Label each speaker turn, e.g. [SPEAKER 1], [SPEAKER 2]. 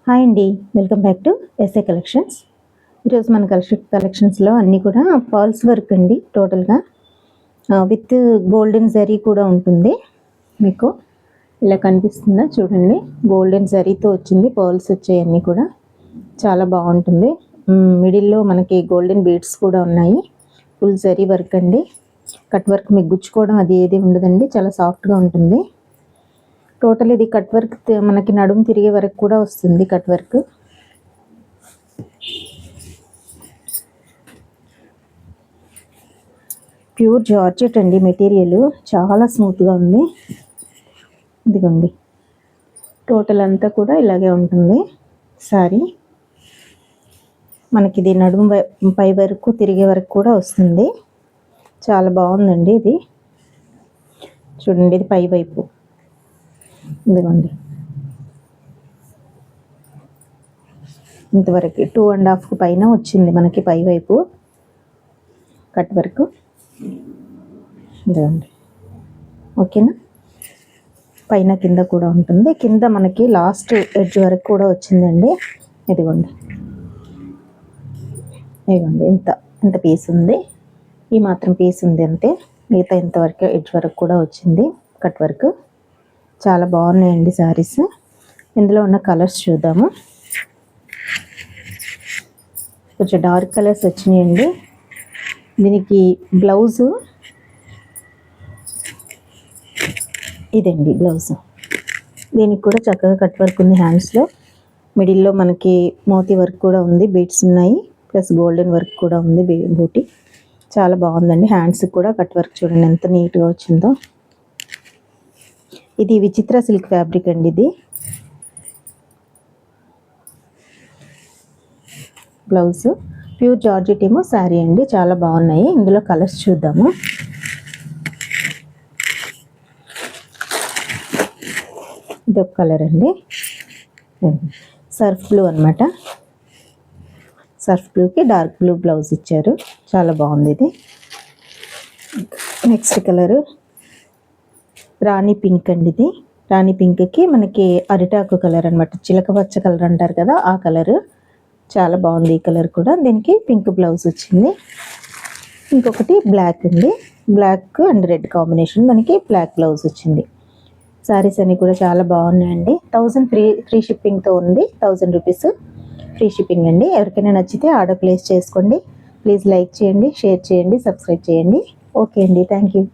[SPEAKER 1] Hi అండి, welcome back to SA collections. ఈరోజు మన కలెక్షన్స్లో అన్నీ కూడా పర్ల్స్ వర్క్ అండి. టోటల్గా విత్ గోల్డెన్ జరీ కూడా ఉంటుంది. మీకు ఇలా కనిపిస్తుందా చూడండి, గోల్డెన్ జరీతో వచ్చింది. పర్ల్స్ వచ్చాయి అన్నీ కూడా చాలా బాగుంటుంది. మిడిల్లో మనకి గోల్డెన్ బీడ్స్ కూడా ఉన్నాయి. ఫుల్ జరీ వర్క్ అండి. కట్ వర్క్ మీకు గుచ్చుకోవడం అది ఏది ఉండదండి, చాలా సాఫ్ట్గా ఉంటుంది. టోటల్ ఇది కట్ వర్క్ మనకి నడుము తిరిగే వరకు కూడా వస్తుంది. కట్ వర్క్ ప్యూర్ జార్జెట్ అండి. మెటీరియల్ చాలా స్మూత్గా ఉంది. ఇదిగోండి, టోటల్ అంతా కూడా ఇలాగే ఉంటుంది. సారీ మనకి ఇది నడుము పై వరకు తిరిగే వరకు కూడా వస్తుంది. చాలా బాగుందండి. ఇది చూడండి, ఇది పై వైపు. ఇదిగోండి, ఇంతవరకు 2.5 పైన వచ్చింది మనకి పై వైపు కట్ వర్క్. ఇదిగోండి, ఓకేనా. పైన కింద కూడా ఉంటుంది. కింద మనకి లాస్ట్ ఎడ్జ్ వరకు కూడా వచ్చిందండి. ఇదిగోండి, ఇదిగోండి, ఇంత పీస్ ఉంది. ఈ మాత్రం పీస్ ఉంది అంతే. మిగతా ఇంతవరకు ఎడ్జ్ వరకు కూడా వచ్చింది కట్ వర్క్. చాలా బాగున్నాయండి శారీస్. ఇందులో ఉన్న కలర్స్ చూద్దాము. కొంచెం డార్క్ కలర్స్ వచ్చినాయండి. దీనికి బ్లౌజు ఇదండి. బ్లౌజు దీనికి కూడా చక్కగా కట్ వర్క్ ఉంది. హ్యాండ్స్లో మిడిల్లో మనకి మోతీ వర్క్ కూడా ఉంది. బీడ్స్ ఉన్నాయి, ప్లస్ గోల్డెన్ వర్క్ కూడా ఉంది. బూటీ చాలా బాగుందండి. హ్యాండ్స్కి కూడా కట్ వర్క్ చూడండి ఎంత నీట్గా వచ్చిందో. ఇది విచిత్ర సిల్క్ ఫ్యాబ్రిక్ అండి. ఇది బ్లౌజ్ ప్యూర్ జార్జెట్ ఏమో శారీ అండి. చాలా బాగున్నాయి. ఇందులో కలర్స్ చూద్దాము. ఇది ఒక కలర్ అండి, సర్ఫ్ బ్లూ అనమాట. సర్ఫ్ బ్లూకి డార్క్ బ్లూ బ్లౌజ్ ఇచ్చారు. చాలా బాగుంది ఇది. నెక్స్ట్ కలరు రాణి పింక్ అండి. ఇది రాణి పింక్కి మనకి అరిటాకు కలర్ అనమాట. చిలక పచ్చ కలర్ అంటారు కదా, ఆ కలరు. చాలా బాగుంది ఈ కలర్ కూడా. దీనికి పింక్ బ్లౌజ్ వచ్చింది. ఇంకొకటి బ్లాక్ అండి. బ్లాక్ అండ్ రెడ్ కాంబినేషన్, దానికి బ్లాక్ బ్లౌజ్ వచ్చింది. శారీస్ అన్నీ కూడా చాలా బాగున్నాయండి. 1000 ఫ్రీ షిప్పింగ్తో ఉంది. 1000 రూపీస్ ఫ్రీ షిప్పింగ్ అండి. ఎవరికైనా నచ్చితే ఆర్డర్ ప్లేస్ చేసుకోండి. ప్లీజ్ లైక్ చేయండి, షేర్ చేయండి, సబ్స్క్రైబ్ చేయండి. ఓకే అండి, థ్యాంక్ యూ.